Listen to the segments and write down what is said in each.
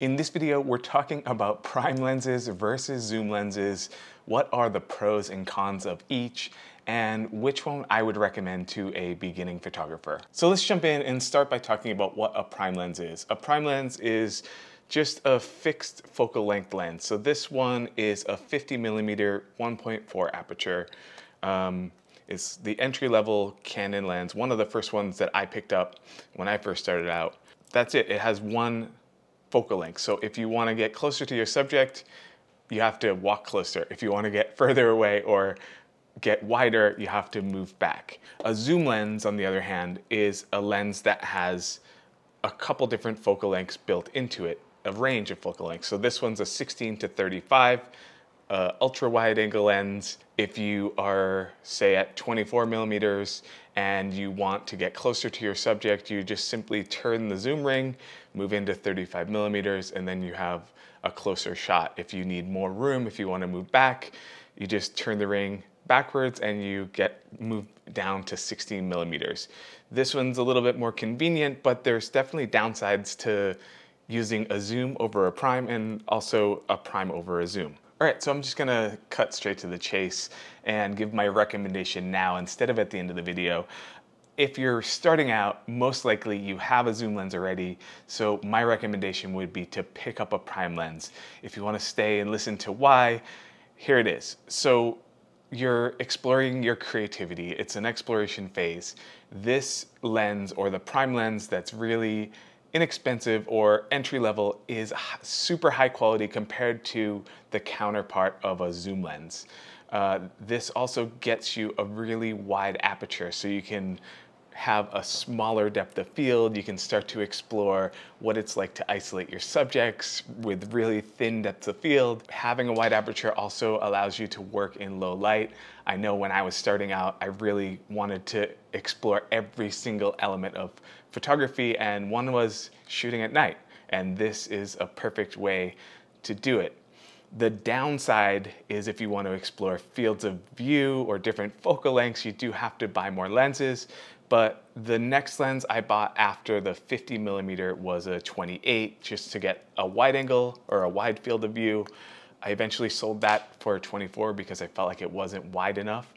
In this video, we're talking about prime lenses versus zoom lenses. What are the pros and cons of each, and which one I would recommend to a beginning photographer. So let's jump in and start by talking about what a prime lens is. A prime lens is just a fixed focal length lens. So this one is a 50mm 1.4 aperture. It's the entry-level Canon lens, one of the first ones that I picked up when I first started out. That's it. It has one focal length. So if you want to get closer to your subject, you have to walk closer. If you want to get further away or get wider, you have to move back. A zoom lens, on the other hand, is a lens that has a couple different focal lengths built into it, a range of focal lengths. So this one's a 16 to 35 ultra wide angle lens. If you are, say, at 24mm and you want to get closer to your subject, you just simply turn the zoom ring, move into 35mm, and then you have a closer shot. If you need more room, if you want to move back, you just turn the ring backwards and you get moved down to 16mm. This one's a little bit more convenient, but there's definitely downsides to using a zoom over a prime and also a prime over a zoom. All right, so I'm just gonna cut straight to the chase and give my recommendation now instead of at the end of the video. If you're starting out, most likely you have a zoom lens already, so my recommendation would be to pick up a prime lens. If you wanna stay and listen to why, here it is. So you're exploring your creativity. It's an exploration phase. This lens, or the prime lens that's really inexpensive or entry level, is super high quality compared to the counterpart of a zoom lens. This also gets you a really wide aperture, so you can have a smaller depth of field. You can start to explore what it's like to isolate your subjects with really thin depths of field. Having a wide aperture also allows you to work in low light. I know when I was starting out, I really wanted to explore every single element of photography, and one was shooting at night, and this is a perfect way to do it. The downside is if you want to explore fields of view or different focal lengths, you do have to buy more lenses. But the next lens I bought after the 50mm was a 28, just to get a wide angle or a wide field of view. I eventually sold that for a 24 because I felt like it wasn't wide enough.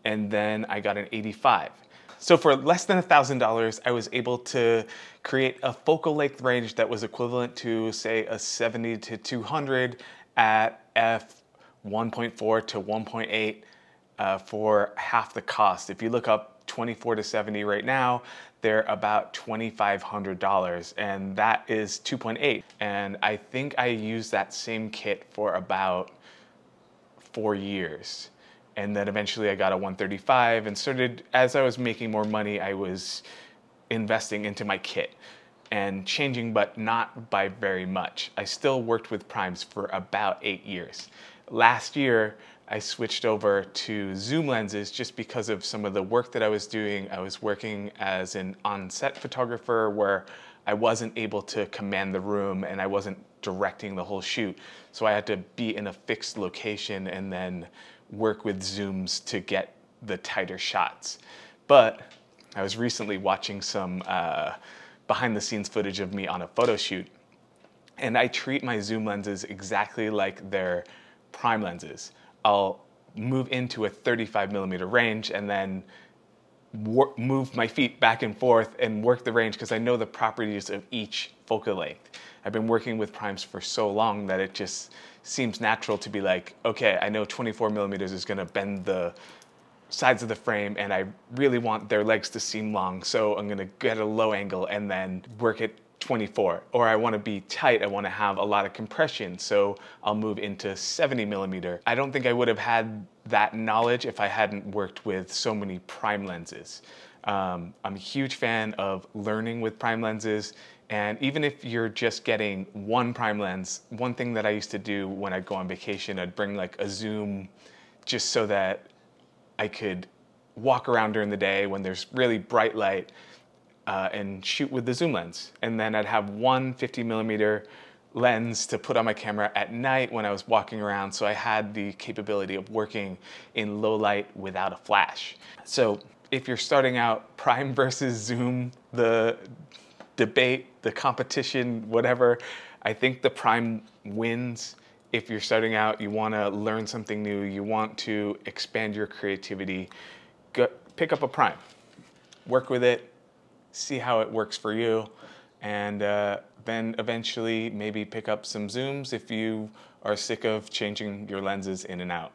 And then I got an 85. So for less than $1,000, I was able to create a focal length range that was equivalent to, say, a 70 to 200 at f 1.4 to 1.8 for half the cost. If you look up 24 to 70 right now, they're about $2,500, and that is 2.8. And I think I used that same kit for about 4 years. And then eventually I got a 135 and started, as I was making more money, I was investing into my kit and changing, but not by very much. I still worked with primes for about 8 years. Last year, I switched over to zoom lenses just because of some of the work that I was doing. I was working as an on-set photographer where I wasn't able to command the room and I wasn't directing the whole shoot. So I had to be in a fixed location and then work with zooms to get the tighter shots. But I was recently watching some behind the scenes footage of me on a photo shoot, and I treat my zoom lenses exactly like they're prime lenses. I'll move into a 35mm range and then move my feet back and forth and work the range because I know the properties of each focal length. I've been working with primes for so long that it just seems natural to be like, okay, I know 24mm is gonna bend the sides of the frame and I really want their legs to seem long, so I'm gonna get a low angle and then work at 24. Or I wanna be tight, I wanna have a lot of compression, so I'll move into 70mm. I don't think I would have had that knowledge if I hadn't worked with so many prime lenses. I'm a huge fan of learning with prime lenses, and even if you're just getting one prime lens, one thing that I used to do when I'd go on vacation, I'd bring like a zoom just so that I could walk around during the day when there's really bright light and shoot with the zoom lens. And then I'd have one 50mm lens to put on my camera at night when I was walking around, so I had the capability of working in low light without a flash. So if you're starting out, prime versus zoom, the debate, the competition, whatever, I think the prime wins. If you're starting out, you want to learn something new, you want to expand your creativity, pick up a prime, work with it, see how it works for you, and then eventually maybe pick up some zooms if you are sick of changing your lenses in and out.